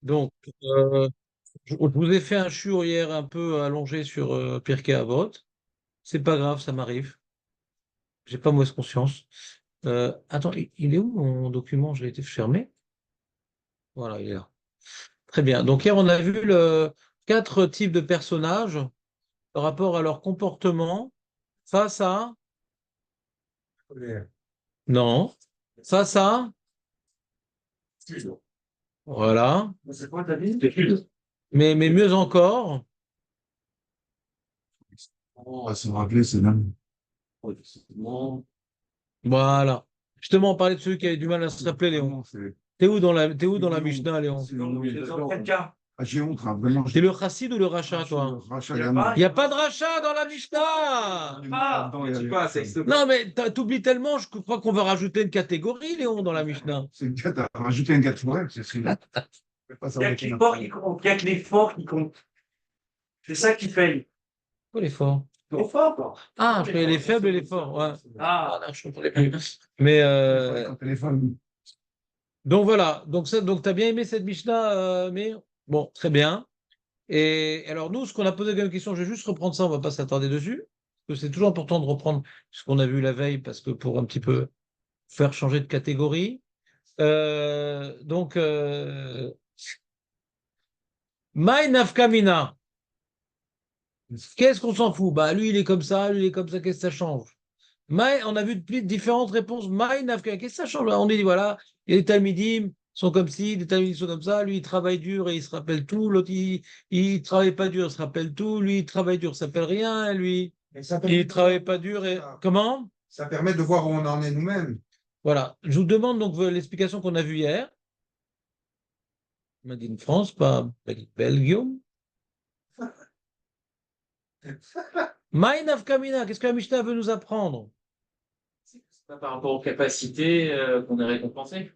Donc, euh, je vous ai fait un shiur hier un peu allongé sur Pirkei Avot. C'est pas grave, ça m'arrive. J'ai pas mauvaise conscience. Attends, il est où mon document? Je l'ai été fermé. Voilà, il est là. Très bien. Donc hier, on a vu quatre types de personnages par rapport à leur comportement face à... Non. Face à... Voilà. C'est quoi ta vie? Mais mieux encore. On va se rappeler, c'est même. Voilà. Justement, on parlait de celui qui avait du mal à se rappeler, Léon. T'es où dans la Mishnah, Léon? Ah, j'ai honte, hein, vraiment. T'es le chassid ou le rachat, toi? Il n'y a pas de rachat dans la Mishnah! Non, mais t'oublies tellement, je crois qu'on va rajouter une catégorie, Léon, dans la Mishnah. C'est une cata. Rajouter un catégorie, c'est ce qu'il a. Il n'y a que l'effort qui compte. Il y a que l'effort qui compte. C'est ça qui paye. Quoi l'effort? L'effort, quoi. Ah, je fais les faibles et les forts, ouais. Ah, Non, je comprenais plus. Mais, Téléphone. donc voilà, donc tu as bien aimé cette Mishnah, mais bon, très bien. Et alors nous, ce qu'on a posé comme question, je vais juste reprendre ça, on va pas s'attarder dessus, parce que c'est toujours important de reprendre ce qu'on a vu la veille, parce que pour un petit peu faire changer de catégorie. Donc, Mai Nafkamina, qu'est-ce qu'on s'en fout? Bah, lui, il est comme ça, lui, il est comme ça, qu'est-ce que ça change? On a vu différentes réponses. Mai Nafkamina, qu'est-ce que ça change? On dit, voilà, il y a des Talmidim sont comme ci, des Talmidim sont comme ça, lui, il travaille dur et il se rappelle tout, l'autre, il travaille pas dur, il se rappelle tout, lui, il travaille dur, il s'appelle rien, lui, Et ça il permet, travaille pas dur et... Comment? ça permet de voir où on en est nous-mêmes. Voilà. Je vous demande donc l'explication qu'on a vue hier. Made in France, pas Belgium. Maï Nafkamina, qu'est-ce que la Mishnah veut nous apprendre? C'est pas par rapport aux capacités qu'on est récompensé.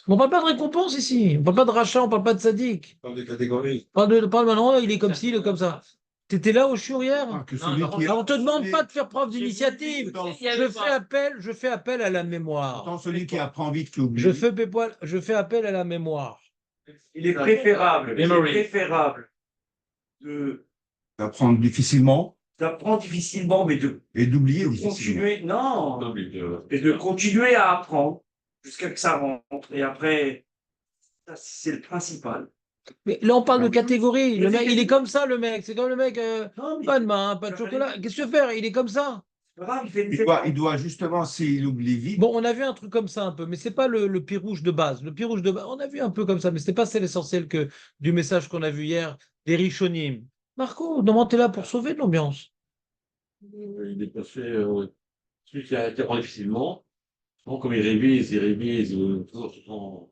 On ne parle pas de récompense ici. On ne parle pas de rachat, on ne parle pas de sadique. Dans des catégories. On parle maintenant, il est comme ci, il est comme ça. Tu étais là au shiur hier? Ah, que Non, celui par qui contre, On ne te demande celui- pas de faire preuve d'initiative. Il y avait pas. Je fais appel à la mémoire. Pourtant, celui qui apprend vite, qui oublie. Je fais appel à la mémoire. il est préférable. Il est Memory. préférable de D'apprendre difficilement d'apprendre difficilement, mais de et d'oublier difficilement. continuer. Non, et de continuer à apprendre jusqu'à que ça rentre. Et après, ça, c'est le principal. Mais là, on parle de Ah oui. catégorie. Le mec, il est comme ça, le mec. C'est comme le mec, Non, mais pas de main, pas de chocolat. Qu'est-ce que tu veux faire? Il est comme ça. c'est pas grave, il fait une Il doit justement, s'il oublie vite, Bon, on a vu un truc comme ça un peu, mais c'est pas le pirouge de base. Le pirouge de base, on a vu un peu comme ça, mais c'est pas c'est l'essentiel du message qu'on a vu hier des Rishonim. Marco, non, t'es là pour sauver de l'ambiance. Il est passé, celui qui apprend difficilement. Bon, comme il révise toujours sur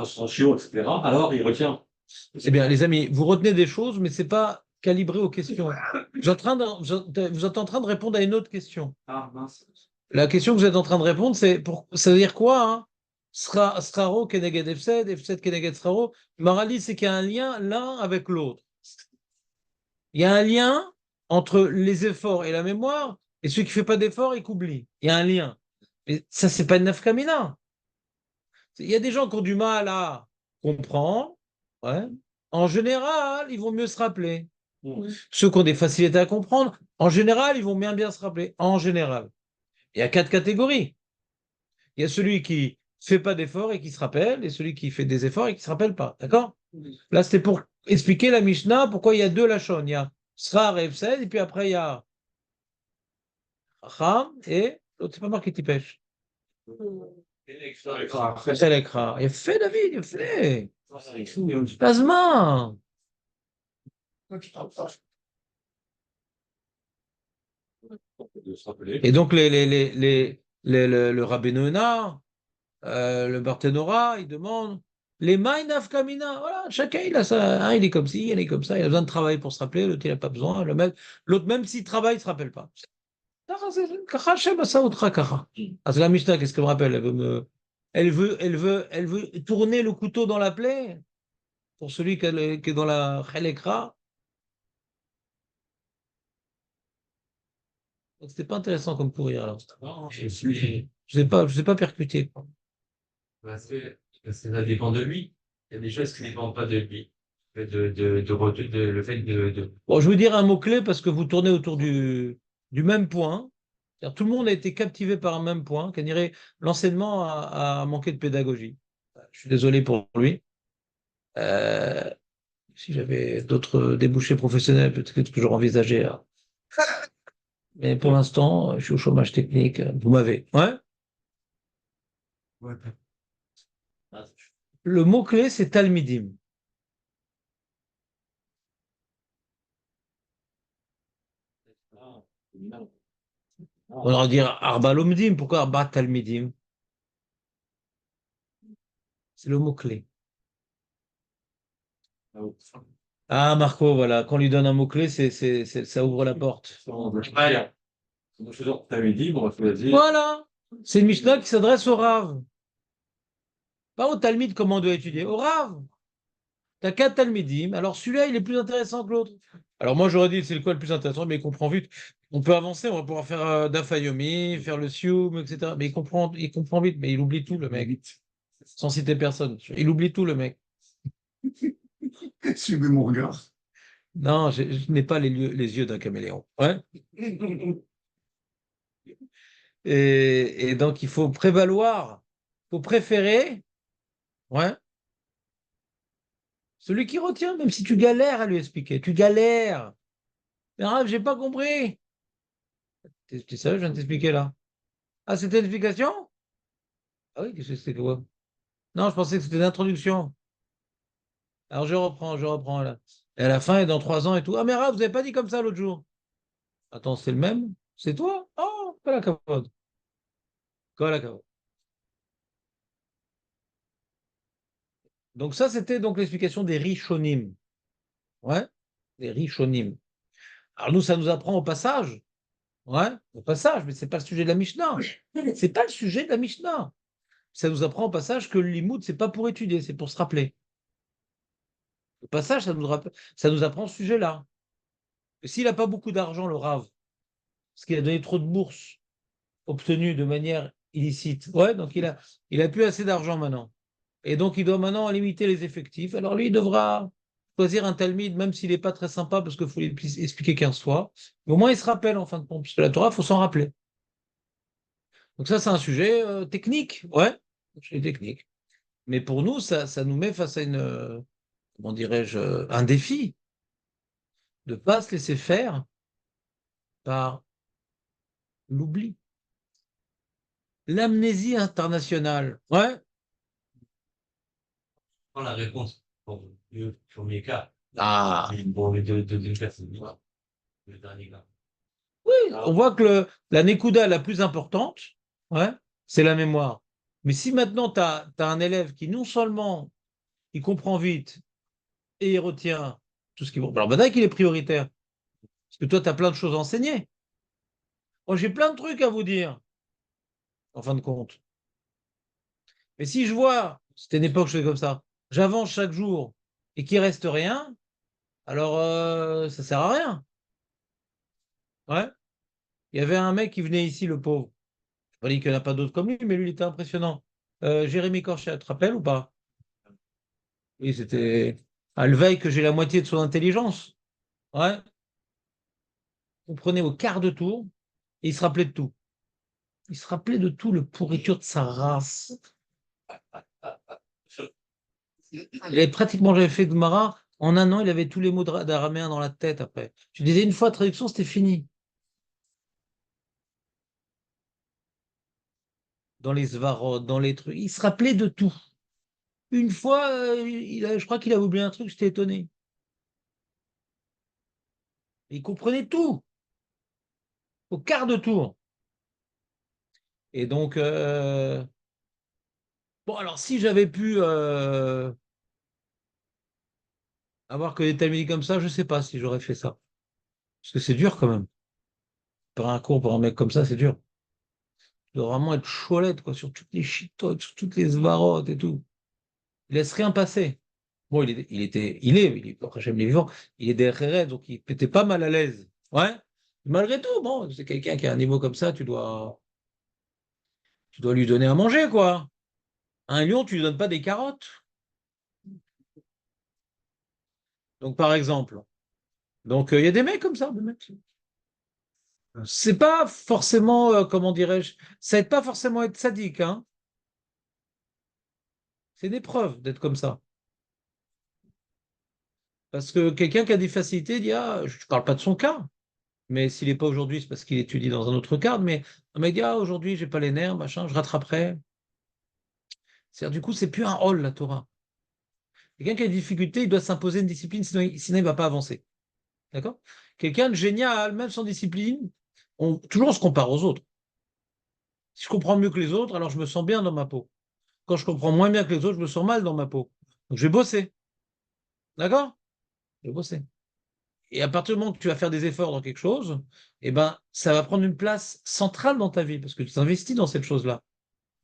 son chiot, etc. Alors, il retient. Eh bien, les amis, vous retenez des choses, mais c'est pas calibré aux questions. Vous êtes en train de répondre à une autre question. Ah, mince. La question que vous êtes en train de répondre, ça veut dire quoi, hein? Sraro keneged efsed, efsed keneged sraro. Morali, c'est qu'il y a un lien l'un avec l'autre. Il y a un lien entre les efforts et la mémoire, et celui qui fait pas d'efforts, il qu'oublie. Il y a un lien. Mais ça, c'est pas une nafkamina. Il y a des gens qui ont du mal à comprendre. Ouais. En général, ils vont mieux se rappeler. Ceux qui ont des facilités à comprendre, en général, ils vont bien se rappeler. En général. Il y a quatre catégories. Il y a celui qui fait pas d'efforts et qui se rappelle, et celui qui fait des efforts et qui se rappelle pas. D'accord? Là, c'était pour expliquer la Mishnah, pourquoi il y a deux lachon. Il y a Srar et Efsed, et puis après, il y a Chacham, et l'autre, c'est pas marqué Tipesh. C'est l'écran. Il fait, David, il fait. Plasma. Et donc, le Rabbeinu Yonah, le Barthénora, il demande les Maïnaf Kamina. Voilà, chacun il a ça. Un, il est comme ci, il est comme ça. Il a besoin de travailler pour se rappeler. L'autre, il n'a pas besoin. L'autre, même s'il travaille, il ne se rappelle pas. Ah, c'est la Mishnah, qu'est-ce qu'elle me rappelle? Elle veut tourner le couteau dans la plaie pour celui qui est dans la Chelekra. Donc, c'était pas intéressant comme courir alors. Non, Je sais pas percuté. ça dépend de lui. Il y a des choses qui ne dépendent pas de lui. Le fait Bon, je veux dire un mot-clé parce que vous tournez autour du même point. C'est-à-dire, tout le monde a été captivé par un même point, qu'on dirait l'enseignement a manqué de pédagogie. Je suis désolé pour lui. Euh, Si j'avais d'autres débouchés professionnels, peut-être que j'aurais envisagé. Hein. Mais pour l'instant, je suis au chômage technique. Vous m'avez. Ouais. Ouais. Le mot-clé, c'est Talmidim. On va dire Arba Lomdim. Pourquoi Arba Talmidim? C'est le mot-clé. Ah, Marco, voilà. Quand on lui donne un mot-clé, ça ouvre la porte. Voilà. C'est une Mishnah qui s'adresse au Rav. Pas au Talmud, comme on doit étudier. Au Rav. T'as 4 Talmidim. Alors celui-là, il est plus intéressant que l'autre. Alors moi, j'aurais dit, c'est le quoi le plus intéressant, mais il comprend vite. On peut avancer, on va pouvoir faire Dafayomi, faire le Sioum, etc. Mais il comprend vite, mais il oublie tout, le mec. Sans citer personne. Il oublie tout, le mec. Suivez mon regard. Non, je n'ai pas les yeux d'un caméléon. Ouais. Et donc, il faut prévaloir, il faut préférer, ouais, celui qui retient, même si tu galères à lui expliquer. Tu galères. Mais Raph, j'ai pas compris. T'es sérieux, je viens de t'expliquer là. Ah, c'était l'explication? Ah oui, qu'est-ce que c'était quoi? Non, je pensais que c'était l'introduction. Alors je reprends là. Et à la fin, et dans 3 ans et tout. Ah, mais Raph, vous avez pas dit comme ça l'autre jour. Attends, c'est le même? C'est toi? Oh, pas la cavode. Quoi la cavode? Donc ça, c'était donc l'explication des Rishonim. Ouais, des Rishonim. Alors nous, ça nous apprend au passage. Ouais, au passage, mais c'est pas le sujet de la Mishnah. C'est pas le sujet de la Mishnah. Ça nous apprend au passage que le limoud, c'est pas pour étudier, c'est pour se rappeler. Au passage, ça nous apprend ce sujet-là. Et s'il n'a pas beaucoup d'argent, le Rav, parce qu'il a donné trop de bourses obtenues de manière illicite, ouais, donc il a plus assez d'argent maintenant. Et donc il doit maintenant limiter les effectifs. Alors lui, il devra choisir un talmide, même s'il n'est pas très sympa, parce qu'il faut lui expliquer 15 fois. Mais au moins, il se rappelle en fin de compte, parce que la Torah, il faut s'en rappeler. Donc ça, c'est un sujet technique, ouais, un sujet technique. Mais pour nous, ça nous met face à comment dirais-je, un défi de ne pas se laisser faire par l'oubli. L'amnésie internationale, ouais. La réponse pour le premier cas. Ah, Pour les deux personnes. Le dernier cas. oui, on voit que la Nekuda la plus importante, ouais, c'est la mémoire. Mais si maintenant tu as un élève qui non seulement il comprend vite et il retient tout ce qu'il veut, alors maintenant qu'il est prioritaire, parce que toi tu as plein de choses à enseigner. Moi j'ai plein de trucs à vous dire, en fin de compte. Mais si je vois, c'était une époque je faisais comme ça, j'avance chaque jour et qu'il reste rien, alors ça sert à rien. Ouais. Il y avait un mec qui venait ici, le pauvre. Je ne pas dit qu'il n'y en a pas d'autres comme lui, mais lui il était impressionnant. Jérémy Corchet, tu te rappelles ou pas? Oui, c'était à veille que j'ai la moitié de son intelligence. Ouais. On prenait au quart de tour et il se rappelait de tout. Il se rappelait de tout, le pourriture de sa race. Il avait pratiquement jamais fait Gemara. En un an, il avait tous les mots d'araméen dans la tête après. Tu disais une fois traduction, c'était fini. Dans les svarot, dans les trucs. Il se rappelait de tout. Une fois, je crois qu'il a oublié un truc, j'étais étonné. Il comprenait tout, au quart de tour. Et donc, bon, alors si j'avais pu avoir que des talmidim comme ça, je ne sais pas si j'aurais fait ça. Parce que c'est dur quand même. Par un cours, pour un mec comme ça, c'est dur. Il doit vraiment être cholette, quoi, sur toutes les chitotes, sur toutes les svarot et tout. Il laisse rien passer. Bon, après j'aime les vivants, il est derrière, donc il était pas mal à l'aise. Ouais. Malgré tout, bon, c'est quelqu'un qui a un niveau comme ça, tu dois lui donner à manger, quoi. Un lion, tu lui donnes pas des carottes. Donc, par exemple, donc il y a des mecs comme ça, des mecs. C'est pas forcément, comment dirais-je, ça aide pas forcément à être sadique, hein. C'est une épreuve d'être comme ça. Parce que quelqu'un qui a des facilités dit, ah, je ne parle pas de son cas, mais s'il n'est pas aujourd'hui, c'est parce qu'il étudie dans un autre cadre, mais un mec dit, ah, aujourd'hui, j'ai pas les nerfs, machin, je rattraperai. C'est-à-dire, du coup, c'est plus un rôle, la Torah. Quelqu'un qui a des difficultés, il doit s'imposer une discipline, sinon il ne va pas avancer. D'accord? Quelqu'un de génial, même sans discipline, toujours on se compare aux autres. Si je comprends mieux que les autres, alors je me sens bien dans ma peau. Quand je comprends moins bien que les autres, je me sens mal dans ma peau. Donc je vais bosser. D'accord? Je vais bosser. Et à partir du moment que tu vas faire des efforts dans quelque chose, eh ben, ça va prendre une place centrale dans ta vie, parce que tu t'investis dans cette chose-là.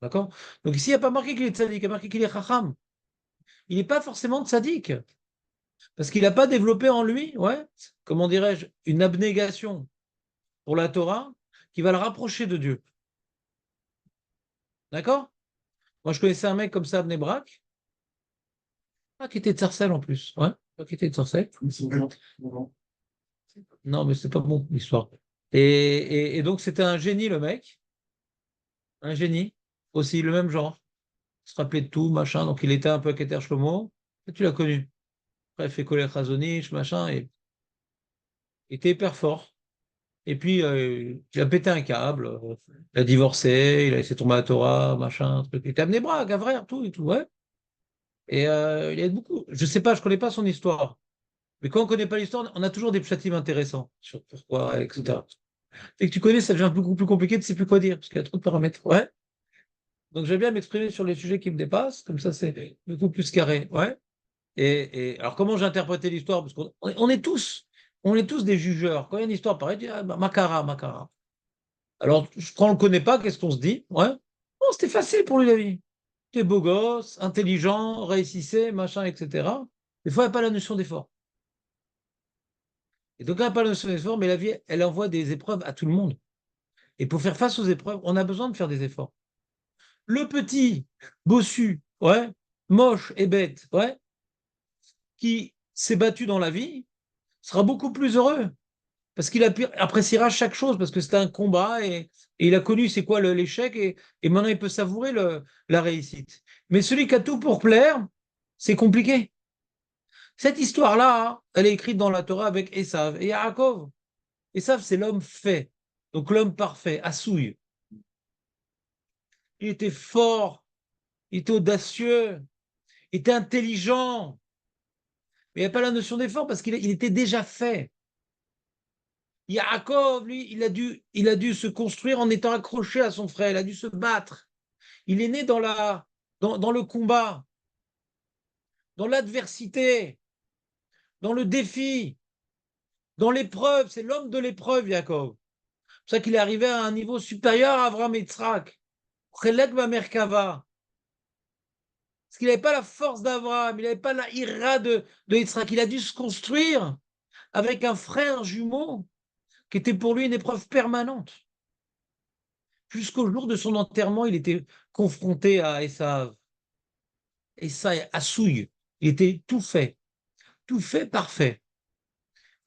D'accord? Donc ici, il n'y a pas marqué qu'il est tzaddik, il y a marqué qu'il est chacham. Il n'est pas forcément tzaddik, parce qu'il n'a pas développé en lui, ouais, comment dirais-je, une abnégation pour la Torah qui va le rapprocher de Dieu. D'accord? Moi, je connaissais un mec comme ça à Bnei Brak, qui était de Sarcelles en plus. Ouais, qui était de Sarcelles. Non, mais c'est pas bon, l'histoire. Et donc, c'était un génie, le mec. Un génie. Aussi, le même genre. Il se rappelait de tout, machin. Donc, il était un peu Keter Shlomo. Et tu l'as connu. Après, il fait Kolel Chazonich, machin. Et il était hyper fort. Et puis, il a pété un câble. Il a divorcé. Il a laissé tomber la Torah, machin. Truc. Il était amené Braque, un vrai, tout et tout. Ouais. Et il y a beaucoup. Je sais pas, je connais pas son histoire. Mais quand on connaît pas l'histoire, on a toujours des pshatim intéressants sur pourquoi, etc. Dès que tu connais, ça devient beaucoup plus compliqué, tu sais plus quoi dire, parce qu'il y a trop de paramètres. Ouais. Donc j'aime bien m'exprimer sur les sujets qui me dépassent, comme ça c'est beaucoup plus carré. Ouais. Alors comment j'ai interprété l'histoire? Parce on est tous des jugeurs. Quand il y a une histoire pareille, tu dis, ah, bah, Makara, Makara. Alors quand on le connaît pas, qu'est-ce qu'on se dit? Ouais. Oh, c'était facile pour lui la vie. T'es beau gosse, intelligent, réussissait, machin, etc. Des fois, il n'y a pas la notion d'effort. Et donc, il n'y a pas la notion d'effort, mais la vie, elle envoie des épreuves à tout le monde. Et pour faire face aux épreuves, on a besoin de faire des efforts. Le petit, bossu, ouais, moche et bête, ouais, qui s'est battu dans la vie, sera beaucoup plus heureux. Parce qu'il appréciera chaque chose, parce que c'était un combat et il a connu c'est quoi l'échec et maintenant il peut savourer la réussite. Mais celui qui a tout pour plaire, c'est compliqué. Cette histoire-là, hein, elle est écrite dans la Torah avec Esav et Yaakov. Esav, c'est l'homme fait, donc l'homme parfait, Assouille. Il était fort, il était audacieux, il était intelligent, mais il n'y a pas la notion d'effort parce qu'il était déjà fait. Yaakov, lui, il a dû se construire en étant accroché à son frère, il a dû se battre. Il est né dans le combat, dans l'adversité, dans le défi, dans l'épreuve. C'est l'homme de l'épreuve, Yaakov. C'est pour ça qu'il est arrivé à un niveau supérieur à Abraham et Yitzhak. Chelek Merkava. Parce qu'il n'avait pas la force d'Abraham, il n'avait pas la ira de Yitzhak. Il a dû se construire avec un frère jumeau qui était pour lui une épreuve permanente. Jusqu'au jour de son enterrement, il était confronté à Esav. Esav, à Souille. Il était tout fait parfait.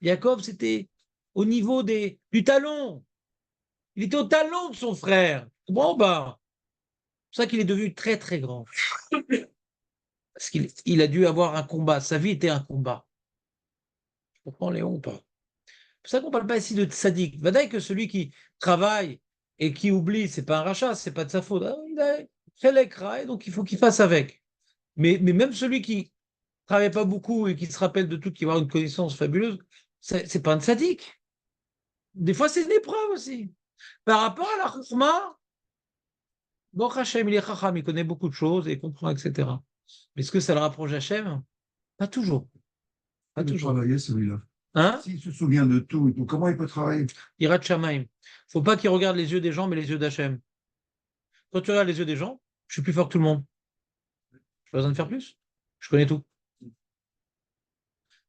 Jacob, c'était au niveau du talon. Il était au talon de son frère. Bon, bah, c'est pour ça qu'il est devenu très, très grand. Parce qu'il a dû avoir un combat. Sa vie était un combat. Tu comprends, Léon, ou pas? C'est pour ça qu'on ne parle pas ici de tzaddik. Vadaï que celui qui travaille et qui oublie, c'est pas un rachat, c'est pas de sa faute. Ah, il a fait l'écran, et donc il faut qu'il fasse avec. Mais même celui qui ne travaille pas beaucoup et qui se rappelle de tout, qui va avoir une connaissance fabuleuse, c'est pas un tzaddik. Des fois, c'est une épreuve aussi. Par rapport à la chouchma, bon, Hachem, il est chacham, il connaît beaucoup de choses et il comprend, etc. Mais est-ce que ça le rapproche d'Hachem? Pas toujours. Pas Il peut toujours. travailler celui-là. Hein? S'il se souvient de tout et tout, comment il peut travailler? Irat Shamaim. Faut pas qu'il regarde les yeux des gens, mais les yeux d'Hachem. Quand tu regardes les yeux des gens, je suis plus fort que tout le monde. Je pas besoin de faire plus. Je connais tout.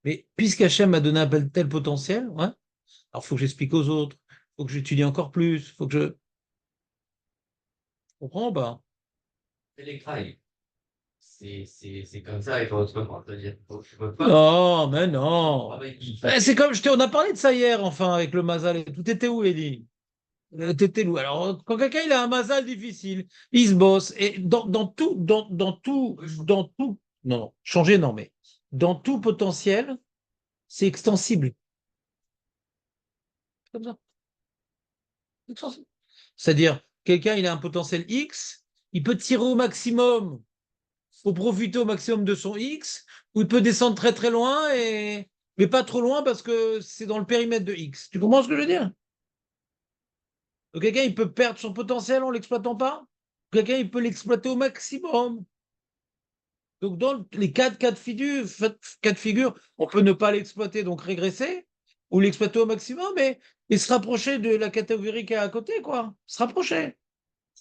Mais puisqu'Hachem m'a donné un tel potentiel, ouais, alors il faut que j'explique aux autres, il faut que j'étudie encore plus, il faut que je. Tu comprends ou pas? C'est les crailles. c'est comme ça, il faut autrement te dire. Tu peux pas. Non, mais non. Avec- C'est comme, on a parlé de ça hier, enfin, avec le Mazal et tout. T'étais où, Elie? T'étais où? Alors, quand quelqu'un il a un Mazal difficile, il se bosse. Et non, non, changer, non, mais dans tout potentiel, c'est extensible. Comme ça. Extensible. C'est-à-dire, quelqu'un il a un potentiel X, il peut tirer au maximum pour profiter au maximum de son X, ou il peut descendre très très loin, mais pas trop loin parce que c'est dans le périmètre de X. Tu comprends ce que je veux dire? Donc, quelqu'un, il peut perdre son potentiel en ne l'exploitant pas. Quelqu'un, il peut l'exploiter au maximum. Donc, dans les quatre cas de figure, on peut ne pas l'exploiter, donc régresser, ou l'exploiter au maximum, et se rapprocher de la catégorie qui est à côté, quoi. Se rapprocher.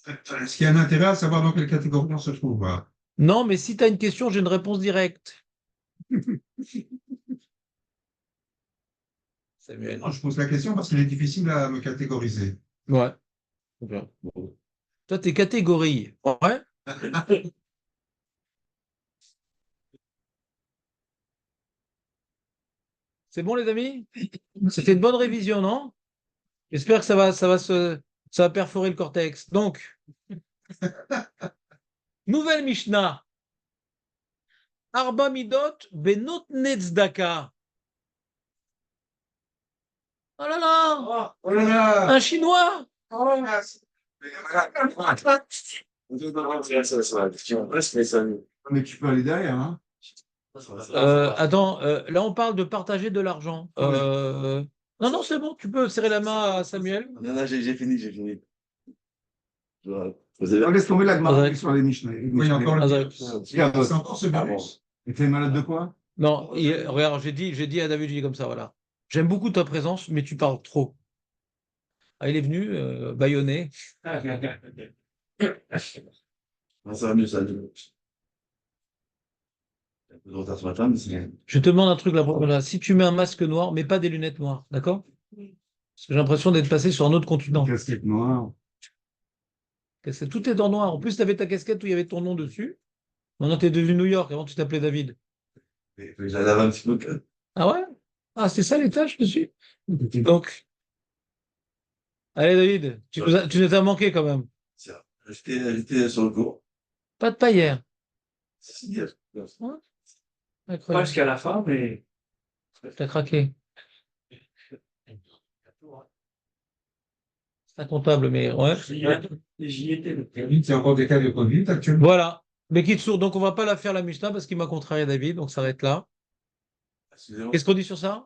Est-ce qu'il y a un intérêt à savoir dans quelle catégorie on se trouve? Voilà. Non, mais si tu as une question, j'ai une réponse directe. Samuel. Non, je pose la question parce qu'il est difficile à me catégoriser. Ouais. Bien. Toi, t'es catégorie. Ouais. C'est bon, les amis? C'était une bonne révision, non? J'espère que ça va perforer le cortex. Donc, nouvelle Mishnah. Arba midot benot netzdaka. Oh là là! Oh là là! Un chinois! Mais tu peux aller derrière, hein? Attends, là on parle de partager de l'argent. Non, non, c'est bon, tu peux serrer la main à Samuel. Non, non, j'ai fini, j'ai fini. On laisse tomber la Azak. Gemara sur les Mishnah. Oui, encore le Azak. C'est encore ce virus. Et t'es malade de quoi? Non, regarde, j'ai dit à David, j'ai dit comme ça, voilà. J'aime beaucoup ta présence, mais tu parles trop. Ah, il est venu, bâillonné. Ça va mieux, ça va mieux. Un peu de retard ce matin, mais c'est. Je te demande un truc là, voilà. Si tu mets un masque noir, mais pas des lunettes noires, d'accord? Parce que j'ai l'impression d'être passé sur un autre continent. Casquette noire. Tout est en noir. En plus, tu avais ta casquette où il y avait ton nom dessus. Maintenant, tu es devenu New York. Avant, tu t'appelais David. Je la lave un petit peu. Ah ouais? Ah, c'est ça les tâches dessus? Donc, allez, David, tu nous as manqué quand même. J'étais sur le cours. Pas de paillère. C'est bien. Ouais, Pas incroyable. jusqu'à la fin, mais. T'as craqué. C'est un comptable, mais ouais. J'y étais. C'est encore des cas de Covid actuellement. Voilà. Mais Kitsour, donc on va pas la faire la Mishnah parce qu'il m'a contrarié David, donc ça va être là. Excusez-moi. Qu'est-ce qu'on dit sur ça?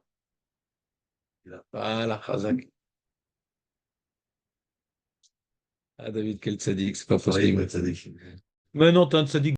Là. Voilà, Khazak. Ah, David, quel tzaddik, c'est pas Oui, possible. ouais, ça décrit. Mais non, t'es un tzaddik.